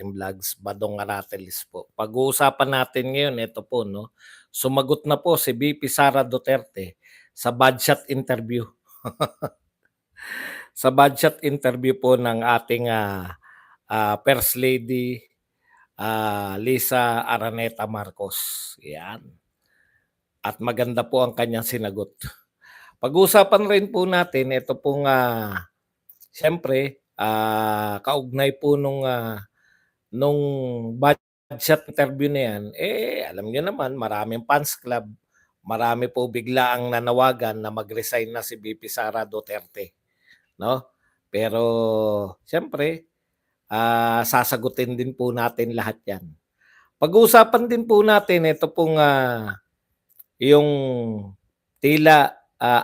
vlogs, Badong Aratelis po. Pag-uusapan natin ngayon, ito po, no? Sumagot na po si VP Sara Duterte sa budget interview. Sa budget interview po ng ating First Lady Lisa Araneta Marcos. Yan. At maganda po ang kanyang sinagot. Pag-uusapan rin po natin, ito pong siyempre, kaugnay po nung budget interview na yan, alam niyo naman, maraming fans club, marami po bigla ang nanawagan na mag-resign na si VP Sara Duterte, no? Pero siyempre, sasagutin din po natin lahat yan. Pag-uusapan din po natin, ito pong yung tila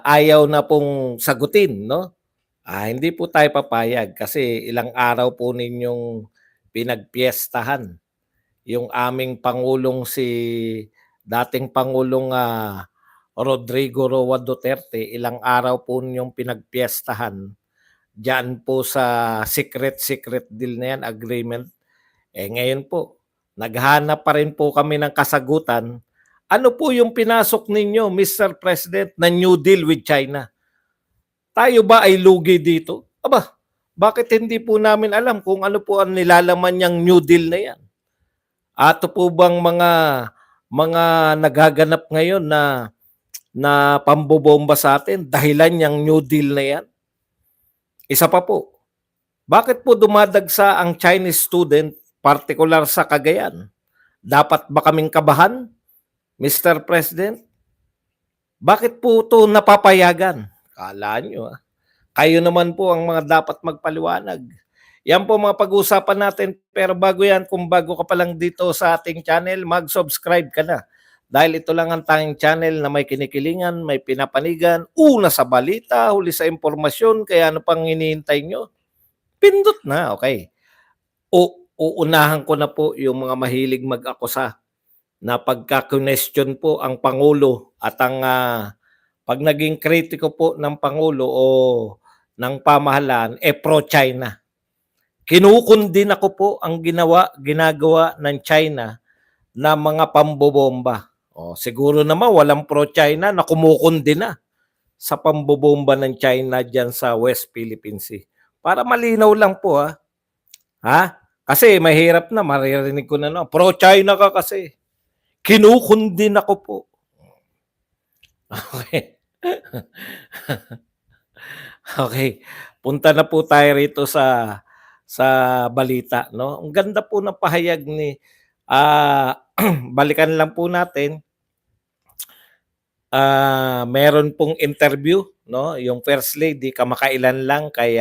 ayaw na pong sagutin, no? Hindi po tayo papayag kasi ilang araw po ninyong pinagpiestahan yung aming Pangulong dating Pangulong Rodrigo Roa Duterte. Ilang araw po ninyong pinagpiestahan diyan po sa secret deal na yan, agreement. Ngayon po, naghanap pa rin po kami ng kasagutan. Ano po yung pinasok ninyo, Mr. President, na New Deal with China? Tayo ba ay lugi dito? Aba, bakit hindi po namin alam kung ano po ang nilalaman niyang New Deal na yan? Ato po bang mga nagaganap ngayon na pambobomba sa atin dahilan niyang New Deal na yan? Isa pa po, bakit po dumadagsa ang Chinese student, partikular sa Cagayan? Dapat ba kaming kabahan, Mr. President? Bakit po ito napapayagan? Kala nyo kayo naman po ang mga dapat magpaliwanag. Yan po mga pag-uusapan natin. Pero bago yan, kung bago ka pa lang dito sa ating channel, mag-subscribe ka na. Dahil ito lang ang tanging channel na may kinikilingan, may pinapanigan, una sa balita, huli sa impormasyon, kaya ano pang hinihintay nyo? Pindot na, okay. Uunahan ko na po yung mga mahilig mag-akusa na pagka-question po ang Pangulo at ang pag naging kritiko po ng Pangulo o ng pamahalaan, pro-China. Kinukundin ako po ang ginagawa ng China na mga pambobomba. Siguro naman walang pro-China na kumukundi na sa pambobomba ng China dyan sa West Philippine Sea. Para malinaw lang po Kasi mahirap na, maririnig ko na pro-China ka kasi. Kinukundin ako po. Okay. Okay. Punta na po tayo rito sa balita, no? Ang ganda po ng pahayag ni balikan lang po natin. Meron pong interview, no? Yung First Lady kamakailan lang kay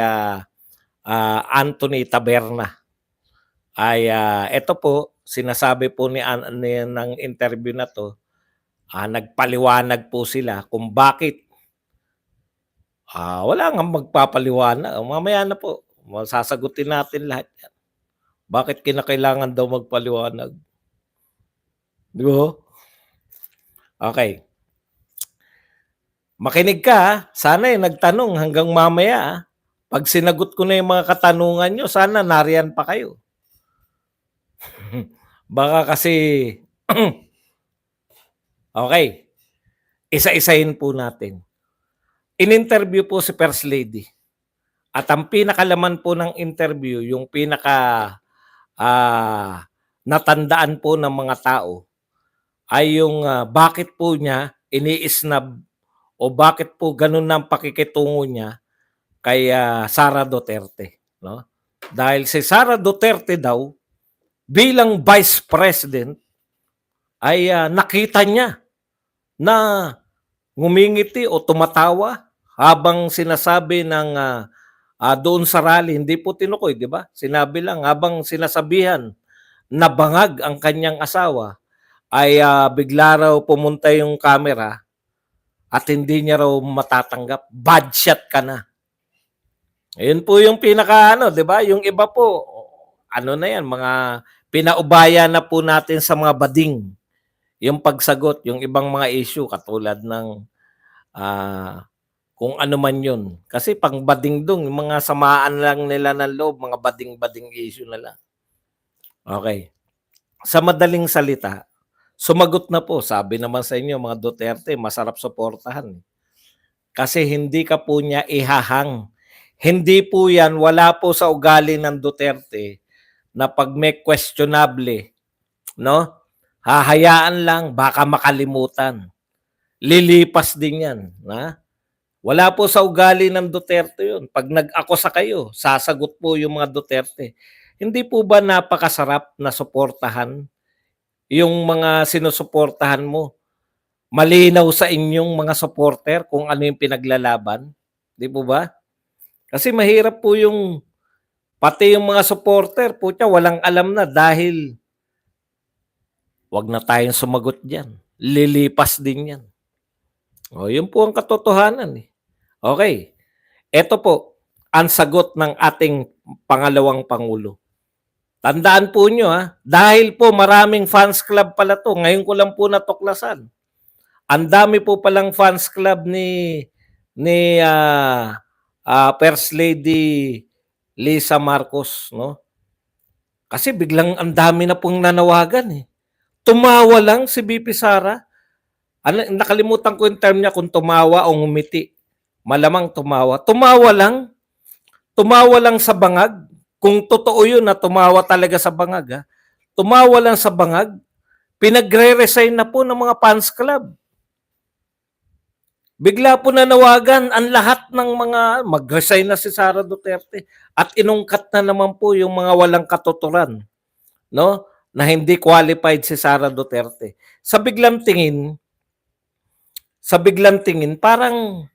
Anthony Taberna. Ito po sinasabi po ng interview na to, nagpaliwanag po sila kung bakit wala nga magpapaliwanag. Mamaya na po, sasagutin natin lahat yan. Bakit kinakailangan daw magpaliwanag? Di ba? Okay. Makinig ka, sana nagtanong hanggang mamaya. Pag sinagot ko na yung mga katanungan nyo, sana nariyan pa kayo. Baka kasi, okay, isa-isahin po natin. In-interview po si First Lady. At ang pinakalaman po ng interview, yung natandaan po ng mga tao, ay yung bakit po niya ini-snub o bakit po ganun ang pakikitungo niya kay Sara Duterte. No? Dahil si Sara Duterte daw, bilang Vice President, ay nakita niya na ngumingiti o tumatawa habang sinasabi ng doon sa rally, hindi po tinukoy, di ba? Sinabi lang, habang sinasabihan na bangag ang kanyang asawa, ay bigla raw pumunta yung camera at hindi niya raw matatanggap. Bad shot ka na. Ayun po yung pinaka di ba? Yung iba po, na yan, mga pinaubaya na po natin sa mga bading. Yung pagsagot, yung ibang mga issue katulad ng kung ano man yun. Kasi pang bading dong, mga samaan lang nila ng loob, mga bading-bading issue na lang. Okay. Sa madaling salita, sumagot na po. Sabi naman sa inyo mga Duterte, masarap suportahan. Kasi hindi ka po niya ihahang. Hindi po yan, wala po sa ugali ng Duterte na pag may questionable, no? Hahayaan lang, baka makalimutan. Lilipas din yan. Ha? Wala po sa ugali ng Duterte yun. Pag nag-akusa kayo, sasagot po yung mga Duterte. Hindi po ba napakasarap na suportahan yung mga sinusuportahan mo? Malinaw sa inyong mga supporter kung ano yung pinaglalaban? Di po ba? Kasi mahirap po yung pati yung mga supporter, putya, walang alam na dahil wag na tayong sumagot diyan. Lilipas din yan. O, yun po ang katotohanan. Okay. Ito po, ang sagot ng ating pangalawang Pangulo. Tandaan po nyo dahil po maraming fans club pala to, ngayon ko lang po natuklasan. Ang dami po palang fans club ni First Lady Lisa Marcos, no? Kasi biglang ang dami na pong nanawagan. Tumawa lang si BP Sara. Ano, nakalimutan ko yung term niya kung tumawa o ngumiti. Malamang tumawa. Tumawa lang sa bangag. Kung totoo yun na tumawa talaga sa bangag, tumawa lang sa bangag, pinagre-resign na po ng mga fans club. Bigla po nanawagan ang lahat ng mga mag-resign na si Sara Duterte at inungkat na naman po yung mga walang katuturan, no? Na hindi qualified si Sara Duterte. Sa biglang tingin, parang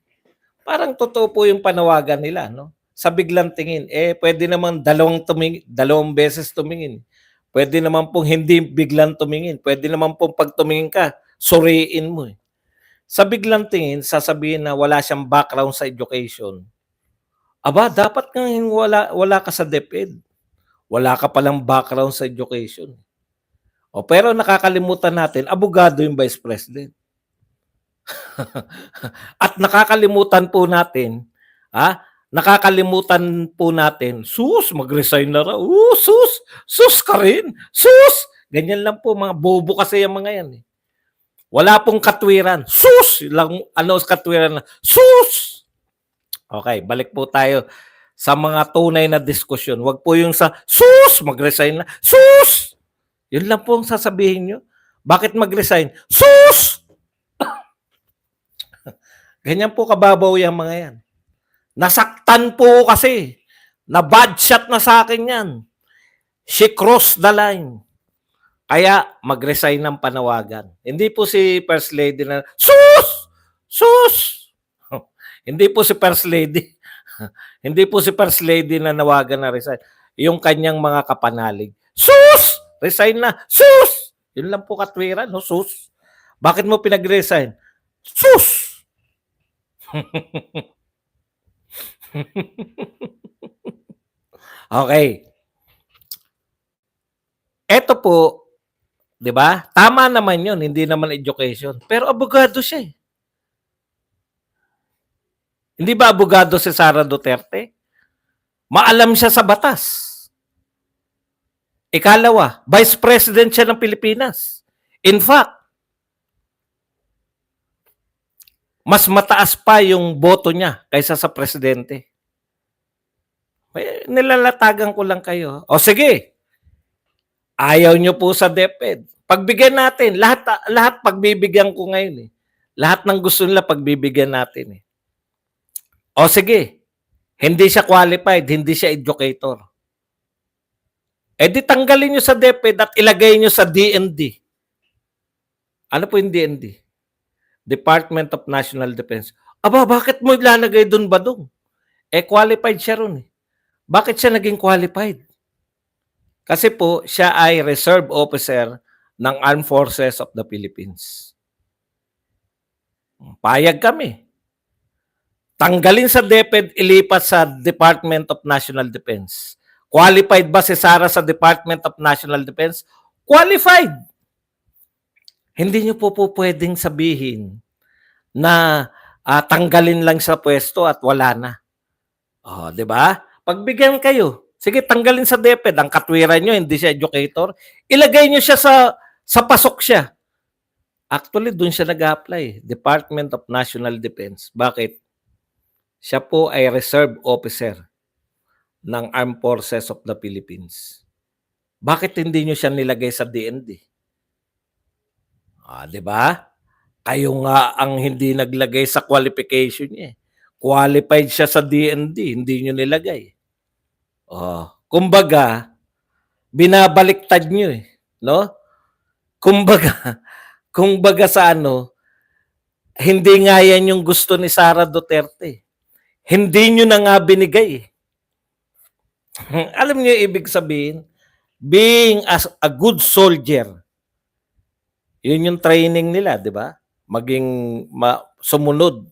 totoo po yung panawagan nila, no? Sa biglang tingin, pwede naman dalawang beses tumingin. Pwede naman pong hindi biglang tumingin. Pwede naman pong pag tumingin ka, suriin mo. Sa biglang tingin, sasabihin na wala siyang background sa education. Aba, dapat kang wala ka sa DepEd. Wala ka palang background sa education. Pero nakakalimutan natin, abogado yung Vice President. At nakakalimutan po natin, sus, mag-resign na raw. Sus ka rin. Sus! Ganyan lang po, mga bobo kasi yung mga yan. Wala pong katwiran. Sus! Katwiran na. Sus! Okay, balik po tayo sa mga tunay na diskusyon. Huwag po yung sa, sus! Mag-resign na. Sus! Yun lang po ang sasabihin nyo. Bakit mag-resign? Sus! Ganyan po kababaw yung mga yan. Nasaktan po kasi. Na bad shot na sa akin yan. She crossed the line. Kaya mag-resign ng panawagan. Hindi po si First Lady na, sus! Sus! Hindi po si First Lady. Hindi po si First Lady na nawagan na resign. Yung kanyang mga kapanalig. Sus! Resign na. Sus! Yun lang po katwiran, no? Sus. Bakit mo pinag-resign? Sus! Okay. Ito po, 'di ba? Tama naman 'yon, hindi naman education. Pero abogado siya. Hindi ba abogado si Sara Duterte? Maalam siya sa batas. Ikalawa, Vice President siya ng Pilipinas. In fact, mas mataas pa yung boto niya kaysa sa presidente. Nilalatagan ko lang kayo. O sige, ayaw nyo po sa DepEd. Pagbigyan natin, lahat pagbibigyan ko ngayon. Lahat ng gusto nila pagbibigyan natin. O sige, hindi siya qualified, hindi siya educator. Di tanggalin nyo sa DepEd at ilagay nyo sa DND. Ano po yung DND? Department of National Defense. Aba, bakit mo ilalagay doon ba doon? Qualified siya ron. Bakit siya naging qualified? Kasi po, siya ay reserve officer ng Armed Forces of the Philippines. Payag kami. Tanggalin sa DepEd, ilipat sa Department of National Defense. Qualified ba si Sara sa Department of National Defense? Qualified. Hindi niyo po pwedeng sabihin na tanggalin lang sa pwesto at wala na. 'Di ba? Pagbigyan kayo. Sige, tanggalin sa DepEd. Ang katwiran nyo, hindi siya educator. Ilagay nyo siya sa pasok siya. Actually, dun siya nag-apply. Department of National Defense. Bakit? Siya po ay reserve officer ng Armed Forces of the Philippines. Bakit hindi nyo siya nilagay sa DND? Di ba? Kayo nga ang hindi naglagay sa qualification niya. Qualified siya sa DND, hindi nyo nilagay. Kumbaga, binabaliktad nyo no? Kumbaga sa hindi nga yan yung gusto ni Sara Duterte. Hindi nyo na nga binigay. Alam niyo ibig sabihin? Being as a good soldier, yun yung training nila, di ba? Maging sumunod.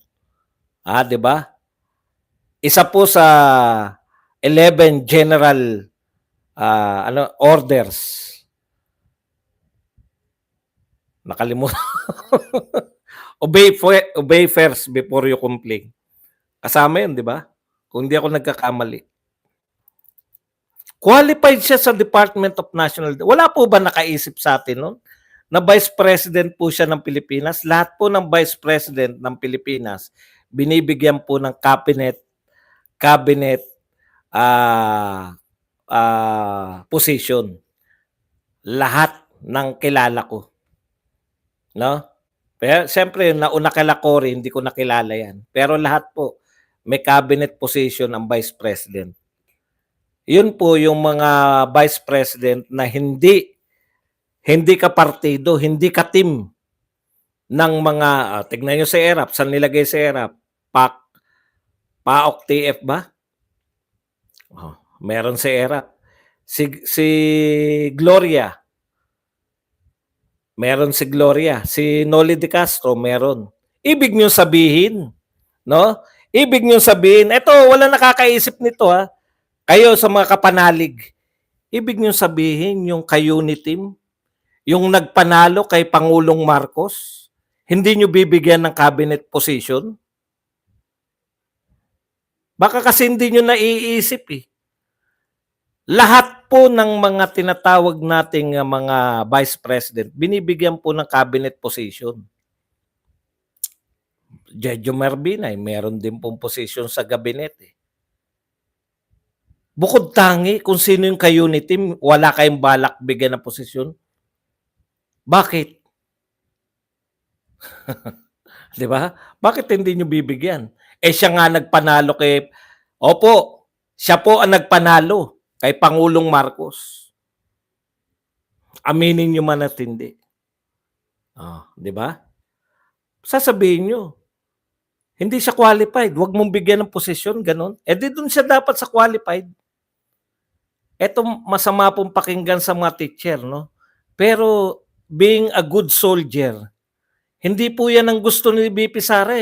Di ba? Isa po sa 11 general orders. Nakalimutan. obey first before you complain. Kasama yun, di ba? Kung hindi ako nagkakamali. Qualified siya sa Department of National Defense. Wala po ba nakaisip sa atin nun? Na Vice President po siya ng Pilipinas. Lahat po ng Vice President ng Pilipinas, binibigyan po ng cabinet position. Lahat ng kilala ko. No? Pero siyempre, nauna kila Cory, hindi ko nakilala yan. Pero lahat po, may cabinet position ang Vice President. Yun po yung mga Vice President na hindi ka partido, hindi ka team ng mga, tignan nyo sa ERAP, saan nilagay sa ERAP? PAOK TF ba? Meron sa ERAP. Si Gloria, meron si Gloria. Si Noli De Castro, meron. Ibig nyo sabihin, no? Ibig nyo sabihin, eto, wala nakakaisip nito kayo sa mga kapanalig. Ibig nyo sabihin, yung ka-unit team, yung nagpanalo kay Pangulong Marcos, hindi nyo bibigyan ng cabinet position? Baka kasi hindi nyo naiisip Lahat po ng mga tinatawag nating mga Vice President, binibigyan po ng cabinet position. Jejo Marbinay, meron din pong position sa gabinete. Bukod tangi, kung sino yung ka-unit team, wala kayong balak bigyan ng posisyon. Bakit? Di ba? Bakit hindi nyo bibigyan? Siya nga nagpanalo kay... Opo, siya po ang nagpanalo kay Pangulong Marcos. Aminin nyo man at hindi. Di ba? Sasabihin nyo, hindi siya qualified. Huwag mong bigyan ng posisyon, ganun. Di dun siya dapat sa qualified. Ito masama pong pakinggan sa mga teacher, no? Pero being a good soldier, hindi po yan ang gusto ni VP Sara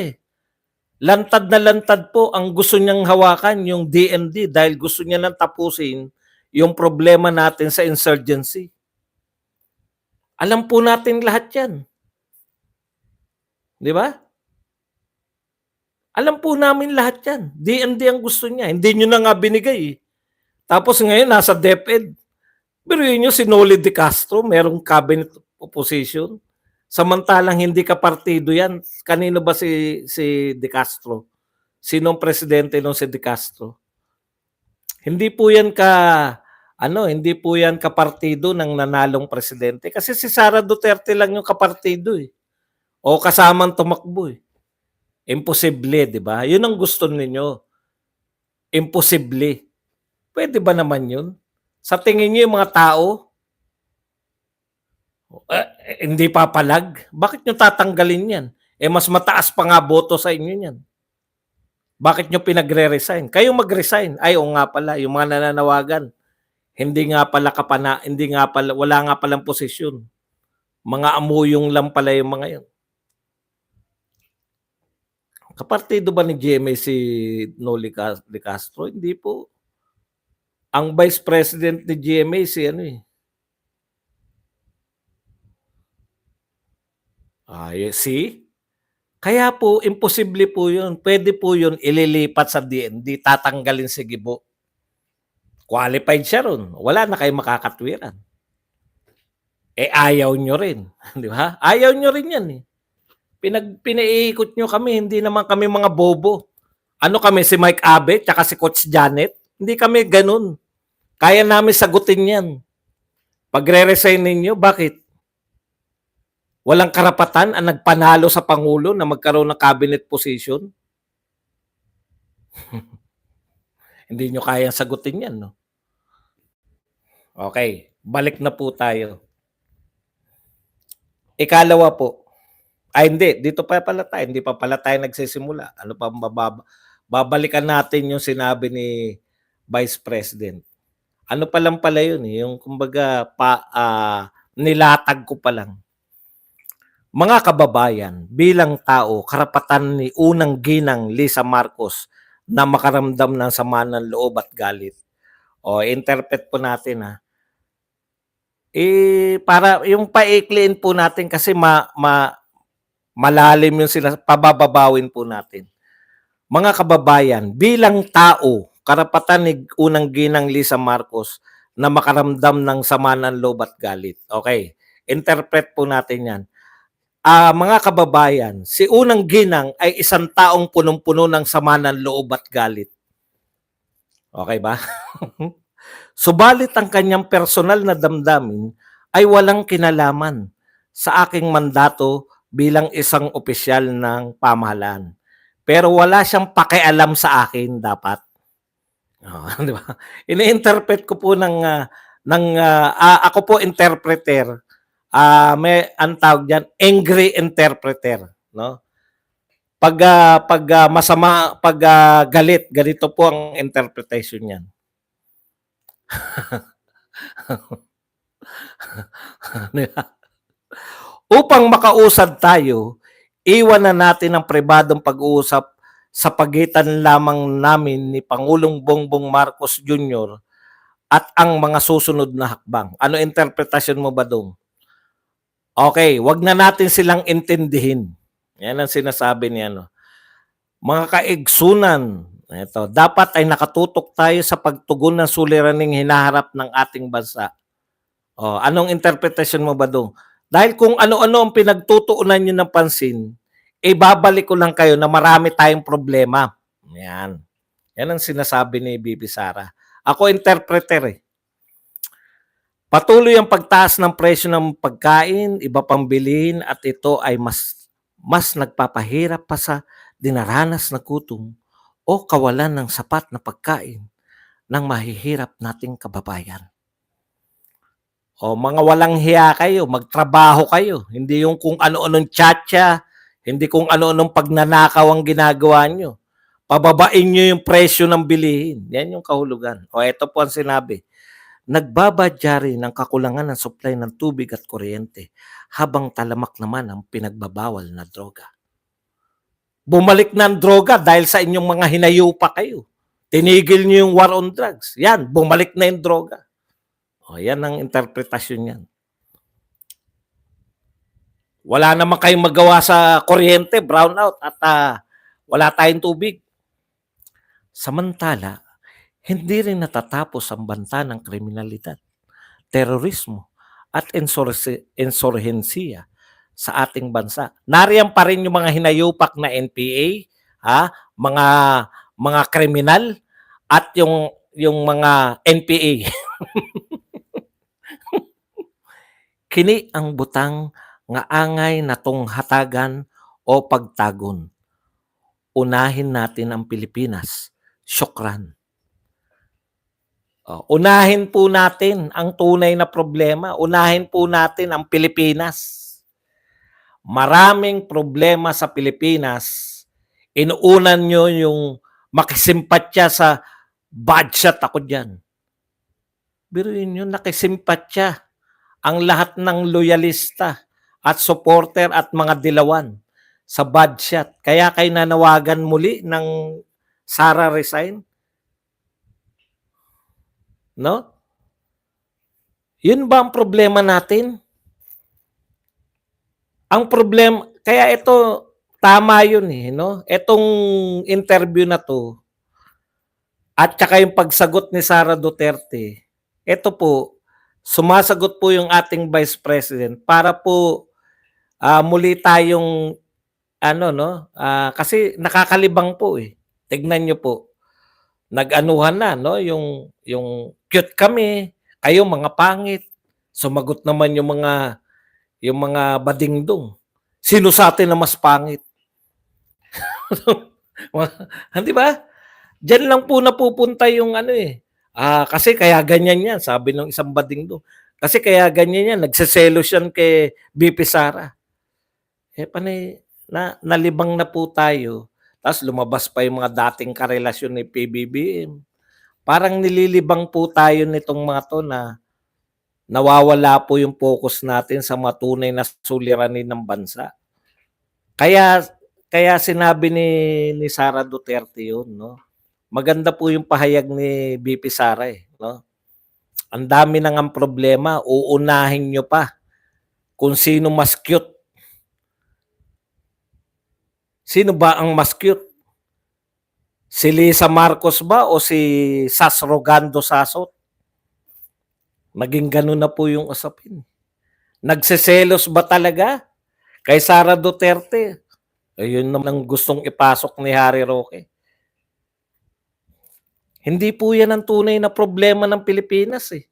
Lantad na lantad po ang gusto niyang hawakan yung DND dahil gusto niya nang tapusin yung problema natin sa insurgency. Alam po natin lahat yan. Di ba? Alam po namin lahat yan. DND ang gusto niya. Hindi nyo na nga binigay Tapos ngayon, nasa DepEd. Biruin nyo, si Noli De Castro, merong cabinet opposition. Samantalang hindi ka partido yan. Kanino ba si De Castro? Sinong presidente nung si De Castro? Hindi po yan hindi po yan kapartido ng nanalong presidente. Kasi si Sara Duterte lang yung kapartido O kasamang tumakbo Imposible, di ba? Yun ang gusto ninyo. Imposible. Pwede ba naman yun? Sa tingin niyo yung mga tao, hindi papalag? Bakit nyo tatanggalin yan? Mas mataas pa nga boto sa inyo yan. Bakit nyo pinagre-resign? Kayo mag-resign. Ay, o nga pala, yung mga nananawagan, wala nga palang posisyon. Mga amuyong lang pala yung mga yun. Kapartido ba ni GMA si Noli De Castro? Hindi po. Ang Vice President ni GMA si see? Kaya po, imposible po yun. Pwede po yun ililipat sa DND, tatanggalin si Gibo. Qualified siya ro'n, wala na kayong makakatwiran. Eh, ayaw niyo rin, 'di ba? Ayaw niyo rin 'yan, eh. Pinaiikot niyo kami, hindi naman kami mga bobo. Ano kami, si Mike Abe tsaka si Coach Janet? Hindi kami gano'n. Kaya namin sagutin 'yan. Pagre-resign ninyo, bakit? Walang karapatan ang nagpanalo sa pangulo na magkaroon ng cabinet position? Hindi niyo kayang sagutin 'yan, 'no? Okey, balik na po tayo. Ikalawa po, hindi, dito pa pala tayo, hindi pa pala tayo nagsisimula. Ano pa babalikan natin yung sinabi ni Vice President. Ano pa lang pala yun, eh, yung kumbaga nilatag ko pa lang. Mga kababayan, bilang tao, karapatan ni unang ginang Lisa Marcos na makaramdam ng sama ng loob at galit. O, interpret po natin, ha. Para yung paikliin po natin kasi malalim yung pabababawin po natin. Mga kababayan, bilang tao, karapatan ni unang ginang Lisa Marcos na makaramdam ng sama ng loob at galit. Okay, interpret po natin yan. Mga kababayan, si unang ginang ay isang taong punong-puno ng sama ng loob at galit. Okay ba? Subalit ang kanyang personal na damdamin ay walang kinalaman sa aking mandato bilang isang opisyal ng pamahalaan. Pero wala siyang pakialam sa akin dapat. Oh, di ba? Ini-interpret ko po ako po interpreter. May ang tawag diyan, angry interpreter, no? Masama, galit, ganito po ang interpretation niyan. Upang makausad tayo, iwan na natin ang pribadong pag-uusap sa pagitan lamang namin ni Pangulong Bongbong Marcos Jr. at ang mga susunod na hakbang. Ano interpretasyon mo ba doon? Okay, wag na natin silang intindihin. Yan ang sinasabi niya, no? Mga kaigsunan, ito, dapat ay nakatutok tayo sa pagtugon ng suliraning hinaharap ng ating bansa. Anong interpretasyon mo ba doon? Dahil kung ano-ano ang pinagtutuunan nyo ng pansin, babalik ko lang kayo na marami tayong problema. Yan. Yan ang sinasabi ni Bibi Sara. Ako interpreter, eh. Patuloy ang pagtaas ng presyo ng pagkain, iba pang bilhin at ito ay mas nagpapahirap pa sa dinaranas na gutom o kawalan ng sapat na pagkain ng mahihirap nating kababayan. O mga walang hiya kayo, magtrabaho kayo. Hindi yung kung ano-anong tiyatya, hindi kung ano-anong pagnanakaw ang ginagawa nyo. Pababain nyo yung presyo ng bilihin. Yan yung kahulugan. O ito po ang sinabi. Nagbabadya rin ng kakulangan ng supply ng tubig at kuryente habang talamak naman ang pinagbabawal na droga. Bumalik na ang droga dahil sa inyong mga hinayupa kayo. Tinigil nyo yung war on drugs. Yan, bumalik na yung droga. Yan ang interpretasyon yan. Wala naman kayong magawa sa kuryente, brownout, at wala tayong tubig. Samantala, hindi rin natatapos ang banta ng kriminalidad, terorismo, at insurhensiya sa ating bansa. Nariyan pa rin yung mga hinayupak na NPA, mga kriminal, at yung mga NPA. Kini ang butang nga angay natong hatagan o pagtagon. Unahin natin ang Pilipinas. Syukran. Unahin po natin ang tunay na problema. Unahin po natin ang Pilipinas. Maraming problema sa Pilipinas. Inuunan nyo yung makisimpatya sa budget ako dyan. Biruin nyo, nakisimpatya ang lahat ng loyalista at supporter at mga dilawan sa budget. Kaya kayo nanawagan muli ng Sara resign? No? Yun ba ang problema natin? Ang problema, kaya ito, tama yun, eh, no? Itong interview na to, At tsaka yung pagsagot ni Sara Duterte, eto po, sumasagot po yung ating Vice President para po, muli tayong ano 'no, kasi nakakalibang po, eh. Tignan niyo po, nag-anuhan na 'no, yung cute kami, kayo mga pangit. Sumagot naman yung mga badingdong. Sino sa'tin ang mas pangit? 'Di ba? Diyan lang po napupunta yung ano, eh, kasi kaya ganyan yan sabi ng isang badingdong, kasi kaya ganyan yan nagseselos yan kay VP Sara. Eh, panay nalibang na po tayo ta's lumabas pa yung mga dating karelasyon ni PBBM. Parang nililibang po tayo nitong mga 'to na nawawala po yung focus natin sa mga tunay na suliranin ng bansa. Kaya kaya sinabi ni Sara Duterte yun 'no. Maganda po yung pahayag ni VP Sara, eh, 'no. Ang dami na ngang problema, uunahin niyo pa kung sino mas cute. Sino ba ang mas cute? Si Lisa Marcos ba o si Sas Rogando Sasot? Naging gano'n na po yung usapin. Nagseselos ba talaga kay Sara Duterte? Ayun naman ang gustong ipasok ni Harry Roque. Hindi po yan ang tunay na problema ng Pilipinas, eh.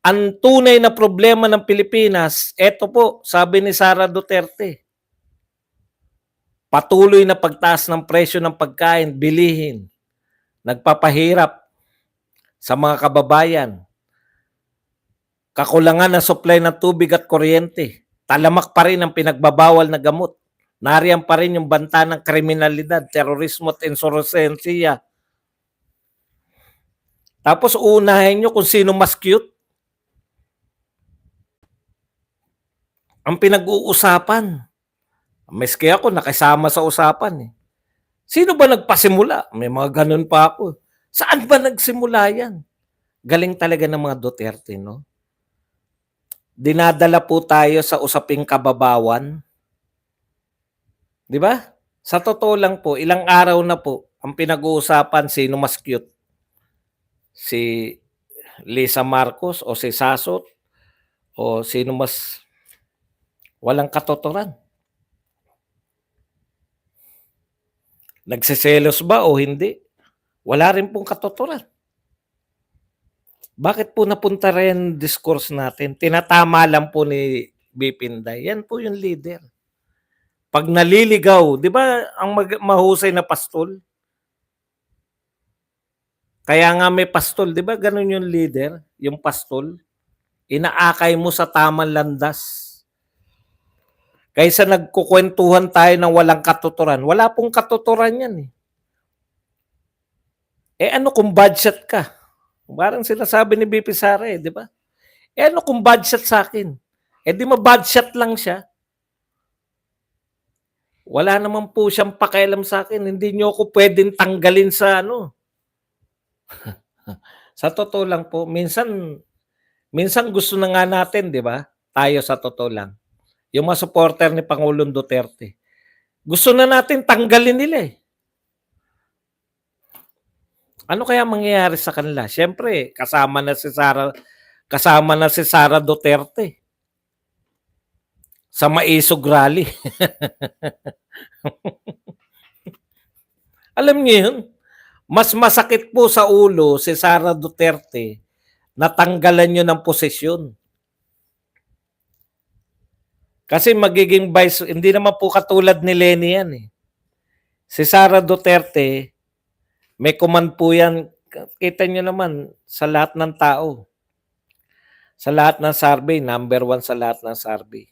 Ang tunay na problema ng Pilipinas, eto po, sabi ni Sara Duterte, patuloy na pagtaas ng presyo ng pagkain, bilihin, nagpapahirap sa mga kababayan, kakulangan ng supply ng tubig at kuryente, talamak pa rin ang pinagbabawal na gamot, nariyan pa rin yung banta ng kriminalidad, terorismo at insurgensiya. Tapos uunahin nyo kung sino mas cute. Ang pinag-uusapan, maski ako nakisama sa usapan, eh. Sino ba nagpasimula? May mga ganun pa ako. Saan ba nagsimula yan? Galing talaga ng mga Duterte, no? Dinadala po tayo sa usaping kababawan. Di ba? Sa totoo lang po, ilang araw na po ang pinag-uusapan sino mas cute. Si Lisa Marcos o si Sasot o sino mas walang katotoran. Nagseselos ba o hindi? Wala rin pong katotoran. Bakit po napunta rin discourse natin? Tinatama lang po ni BP Inday. Yan po yung leader. Pag naliligaw, di ba ang mahusay na pastol? Kaya nga may pastol, di ba ganun yung leader, yung pastol? Inaakay mo sa tamang landas. Kaysa nagkukwentuhan tayo ng walang katuturan. Wala pong katuturan yan, eh. Eh ano kung budget ka? Parang sinasabi ni BP Sara, eh, di ba? Eh ano kung budget sa akin? Eh di ma-budget lang siya. Wala naman po siyang pakialam sa akin. Hindi niyo ako pwedeng tanggalin sa ano. Sa totoo lang po, minsan gusto na nga natin, di ba? Tayo sa totoo lang. Yung mga supporter ni Pangulong Duterte. Gusto na natin tanggalin nila, eh. Ano kaya mangyayari sa kanila? Siyempre, kasama na si Sara Duterte sa Maisog Rally. Alam niyo yun? Mas masakit po sa ulo si Sara Duterte na tanggalan niyo ng posisyon. Kasi magiging vice, hindi naman po katulad ni Leni yan, eh. Si Sara Duterte, may command po yan. Kita niyo naman sa lahat ng tao. Sa lahat ng survey, number 1 sa lahat ng survey.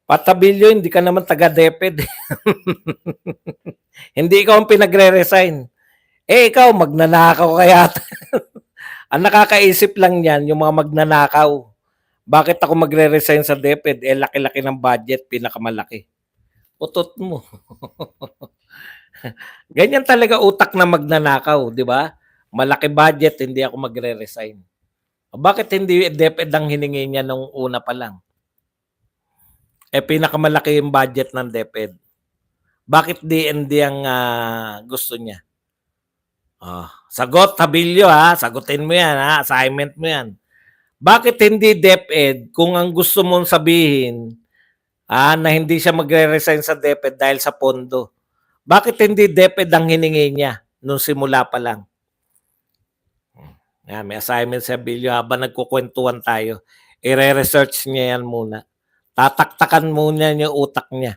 Patabilyo, hindi ka naman taga-DepEd. Hindi ikaw ang pinagre-resign. Eh ikaw, magnanakaw kaya. Ang nakakaisip lang yan, yung mga magnanakaw. Bakit ako magre-resign sa DepEd? Eh laki-laki ng budget, pinakamalaki. Utot mo. Ganyan talaga utak na magnanakaw, 'di ba? Malaki budget, hindi ako magre-resign. Bakit hindi DepEd ang hiningi niya nung una pa lang? Eh, pinakamalaki yung budget ng DepEd. Bakit DND ang, gusto niya? Oh, sagot Abilio, sagutin mo 'yan, assignment mo 'yan. Bakit hindi DepEd kung ang gusto mong sabihin, na hindi siya magre-resign sa DepEd dahil sa pondo? Bakit hindi DepEd ang hiningi niya nung simula pa lang? Yan, may assignment si Abilio habang nagkukuwentuhan tayo. Ire-research niya yan muna. Tataktakan muna yung utak niya.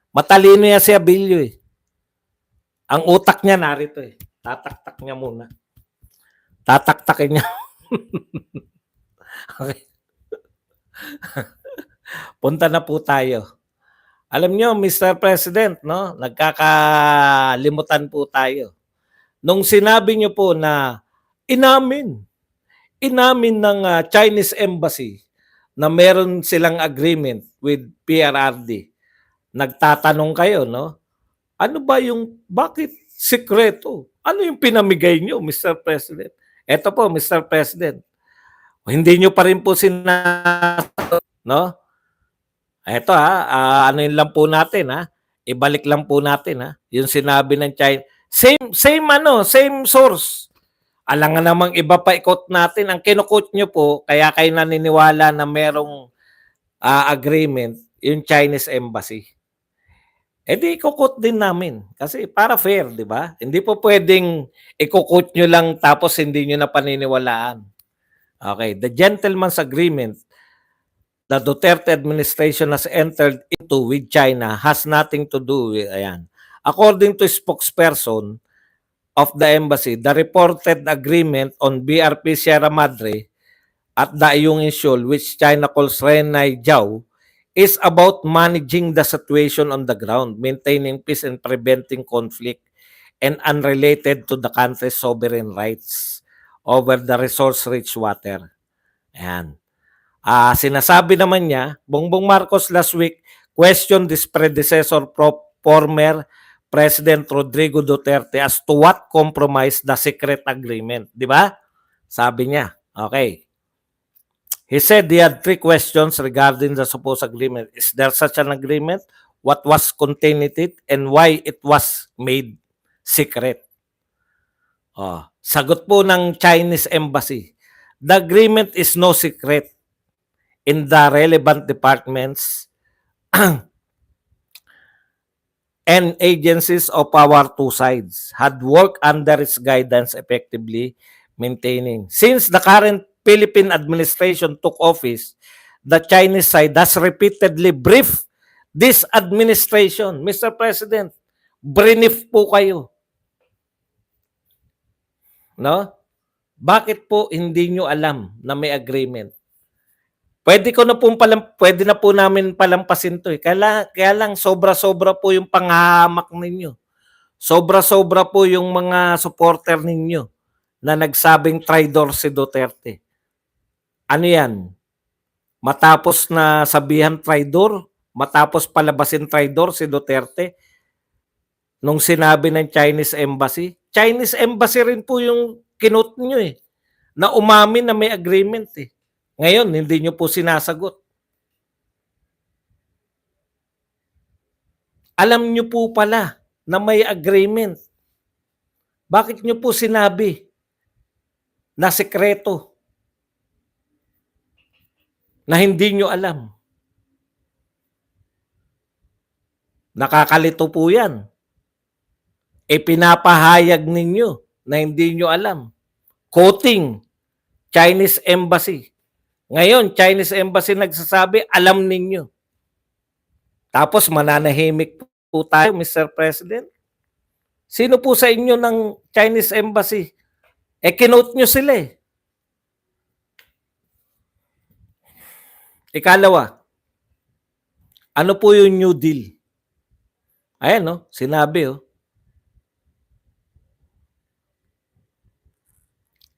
Matalino yan si Abilio eh. Ang utak niya narito eh. Tataktak niya muna. Tataktakin niya. Okay. Punta na po tayo. Alam niyo, Mr. President, no? Nagkakalimutan po tayo. Nung sinabi niyo po na inamin ng Chinese Embassy na meron silang agreement with PRRD. Nagtatanong kayo, no? Ano ba yung, bakit sikreto? Ano yung pinamigay nyo, Mr. President? Eto po, Mr. President. Hindi nyo pa rin po sinasagot, no? Eto ano yun lang po natin, ibalik lang po natin, yung sinabi ng China. Same source. Alangan namang iba pa ikot natin. Ang kinukot nyo po, kaya kayo naniniwala na merong agreement, yung Chinese Embassy. Eh di ikukot din namin. Kasi para fair, di ba? Hindi po pwedeng ikukot nyo lang tapos hindi nyo na paniniwalaan. Okay, the gentleman's agreement the Duterte administration has entered into with China has nothing to do with, ayan. According to spokesperson of the embassy, the reported agreement on BRP Sierra Madre at the Ayungin Shoal, which China calls Renai Jiao, is about managing the situation on the ground, maintaining peace and preventing conflict, and unrelated to the country's sovereign rights over the resource-rich water. Ayan. Sinasabi naman niya, Bongbong Marcos last week questioned this predecessor former President Rodrigo Duterte as to what compromised the secret agreement. Di ba? Sabi niya. Okay. He said he had 3 questions regarding the supposed agreement. Is there such an agreement? What was contained in it? And why it was made secret? Sagot po ng Chinese Embassy. The agreement is no secret in the relevant departments and agencies of our two sides had worked under its guidance effectively maintaining. Since the current Philippine administration took office, the Chinese side has repeatedly briefed this administration. Mr. President, brief po kayo. No? Bakit po hindi nyo alam na may agreement? Pwede na po namin palampasin 'to eh. Kaya lang sobra-sobra po yung panghahamak ninyo. Sobra-sobra po yung mga supporter ninyo na nagsabing traidor si Duterte. Ano 'yan? Matapos na sabihan traidor, matapos palabasin traidor si Duterte nung sinabi ng Chinese Embassy rin po yung kinot niyo eh, na umamin na may agreement eh. Ngayon, hindi nyo po sinasagot. Alam nyo po pala na may agreement. Bakit nyo po sinabi na sekreto? Na hindi nyo alam? Nakakalito po yan. Pinapahayag ninyo na hindi nyo alam. Quoting Chinese Embassy. Ngayon, Chinese Embassy nagsasabi, alam ninyo. Tapos mananahimik po tayo, Mr. President. Sino po sa inyo ng Chinese Embassy? Kinote nyo sila eh. Ikalawa, ano po yung New Deal? Ayan, no? Sinabi,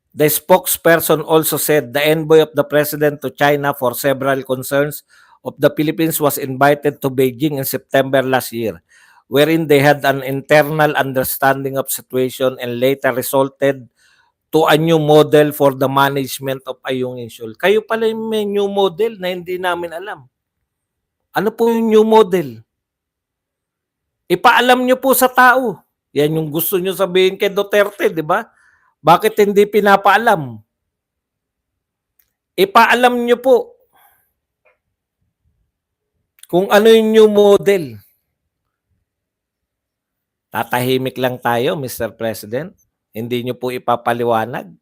The spokesperson also said the envoy of the president to China for several concerns of the Philippines was invited to Beijing in September last year, wherein they had an internal understanding of situation and later resulted to a new model for the management of Ayungin Shoal. Kayo pala yung may new model na hindi namin alam. Ano po yung new model? Ipaalam nyo po sa tao. Yan yung gusto nyo sabihin kay Duterte, di ba? Bakit hindi pinapaalam? Ipaalam nyo po kung ano yung new model. Tatahimik lang tayo, Mr. President. Hindi nyo po ipapaliwanag.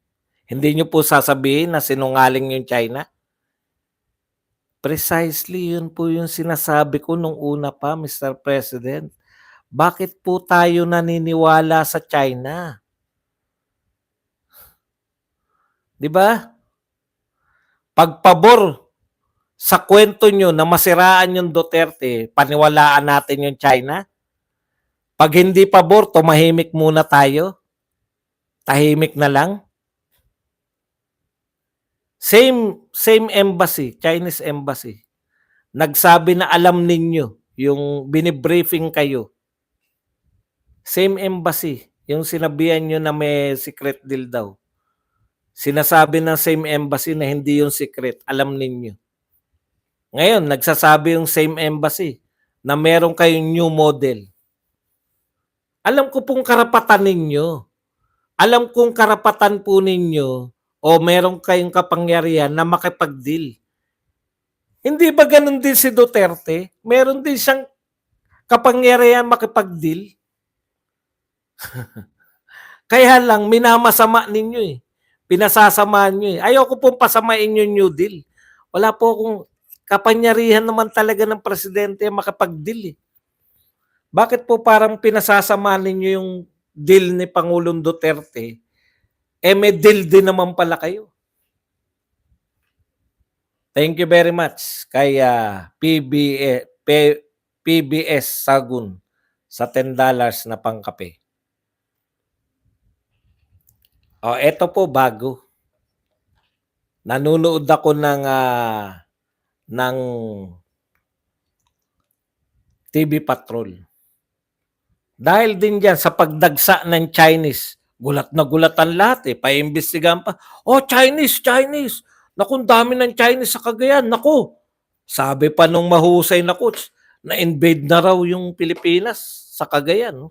Hindi nyo po sasabihin na sinungaling yung China. Precisely yun po yung sinasabi ko nung una pa, Mr. President. Bakit po tayo naniniwala sa China? Di ba? Pagpabor sa kwento nyo na masiraan yung Duterte, paniwalaan natin yung China. Pag hindi pabor, tumahimik muna tayo. Tahimik na lang. Same embassy, Chinese embassy. Nagsabi na alam ninyo yung binibriefing kayo. Same embassy, yung sinabihan nyo na may secret deal daw. Sinasabi ng same embassy na hindi yung secret, alam ninyo. Ngayon, nagsasabi yung same embassy na meron kayong new model. Alam ko pong karapatan ninyo. Alam kong karapatan po ninyo o meron kayong kapangyarihan na makipag-deal. Hindi ba ganun din si Duterte? Meron din siyang kapangyarihan makipag-deal. Kaya lang, minamasama ninyo eh. Pinasasamahan nyo eh. Ayoko pong pasamain yung New Deal. Wala po akong kapangyarihan naman talaga ng presidente makipag-deal eh. Bakit po parang pinasasamahan ninyo yung deal ni Pangulong Duterte? May deal din naman pala kayo. Thank you very much kay PBS Sagun sa $10 na pangkape. Ito po bago. Nanunood ako ng TV Patrol. Dahil din dyan sa pagdagsa ng Chinese, gulat na gulatan lahat eh. Paimbestigahan pa. Chinese! Naku, dami ng Chinese sa Cagayan. Naku, sabi pa nung mahusay na coach, na-invade na raw yung Pilipinas sa Cagayan.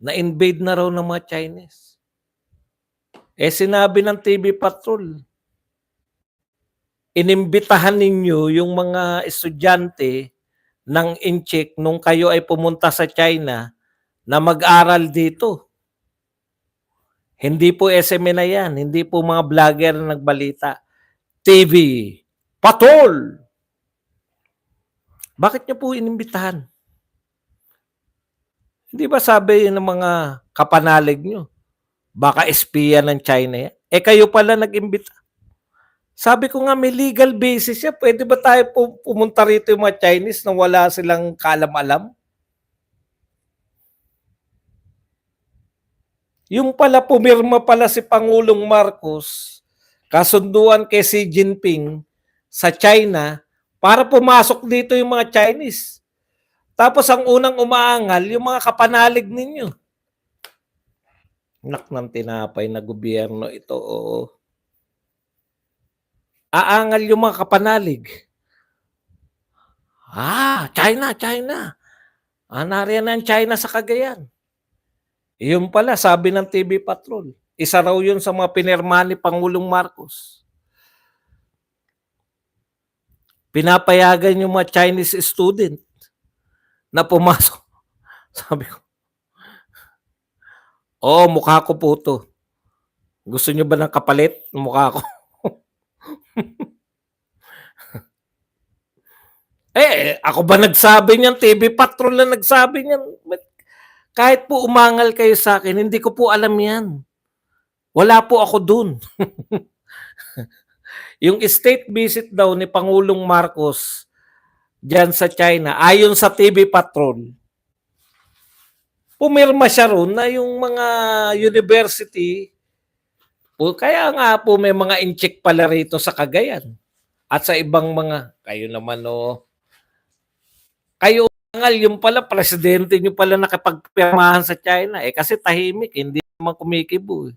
Na-invade na raw ng mga Chinese. Sinabi ng TV Patrol, inimbitahan ninyo yung mga estudyante ng Incheck nung kayo ay pumunta sa China na mag-aral dito. Hindi po SME na yan. Hindi po mga vlogger na nagbalita. TV Patrol! Bakit niyo po inimbitahan? Hindi ba sabi ng mga kapanalig nyo? Baka espiya ng China yan. Kayo pala nag-imbita. Sabi ko nga may legal basis siya. Pwede ba tayo pumunta rito yung mga Chinese na wala silang kaalam-alam? Yung pala pumirma pala si Pangulong Marcos, kasunduan kay Xi Jinping sa China para pumasok dito yung mga Chinese. Tapos ang unang umaangal, yung mga kapanalig ninyo. Nak ng tinapay na gobyerno ito, oo. Aangal yung mga kapanalig. China. Nariyan na ang China sa Cagayan. Yung pala, sabi ng TV Patrol. Isa raw yun sa mga pinirma ni Pangulong Marcos. Pinapayagan yung mga Chinese student na pumasok. Sabi ko, mukha ko po to. Gusto nyo ba ng kapalit? Mukha ko. Ako ba nagsabi niyan? TV Patrol na nagsabi niyan. Kahit po umangal kayo sa akin, hindi ko po alam yan. Wala po ako dun. Yung state visit daw ni Pangulong Marcos dyan sa China, ayon sa TV Patrol, pumirma siya ron na yung mga university, kaya nga po may mga incheck pala rito sa Cagayan at sa ibang mga, kayo naman kayo Ngal yung pala presidente niyo pala nakipagpirmahan sa China, eh, kasi tahimik hindi naman kumikibo, eh.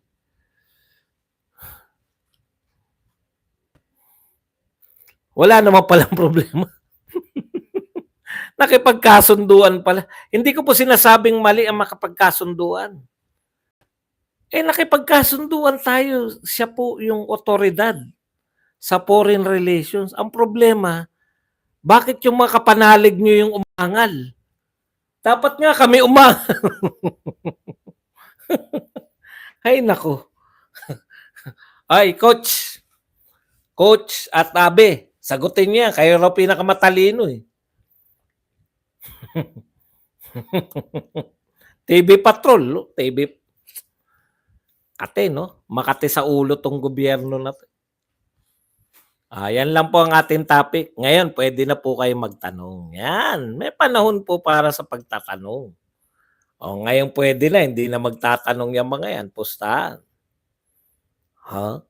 Wala naman palang problema. Nakipagkasunduan pala. Hindi ko po sinasabing mali ang makapagkasunduan. Eh, nakipagkasunduan tayo, siya po yung otoridad sa foreign relations. Ang problema, bakit yung mga kapanalig niyo yung umangal? Dapat nga kami Ay nako. Ay, coach. Coach at Abe, sagutin niyo yan. Kayo raw pinakamatalino eh. TV Patrol, no? TV Kate, no? Makati sa ulo tong gobyerno na to. Yan lang po ang ating topic. Ngayon, pwede na po kayo magtanong. Yan, may panahon po para sa pagtatanong. Ngayon pwede na, hindi na magtatanong yung mga yan. Pustahan. Ha?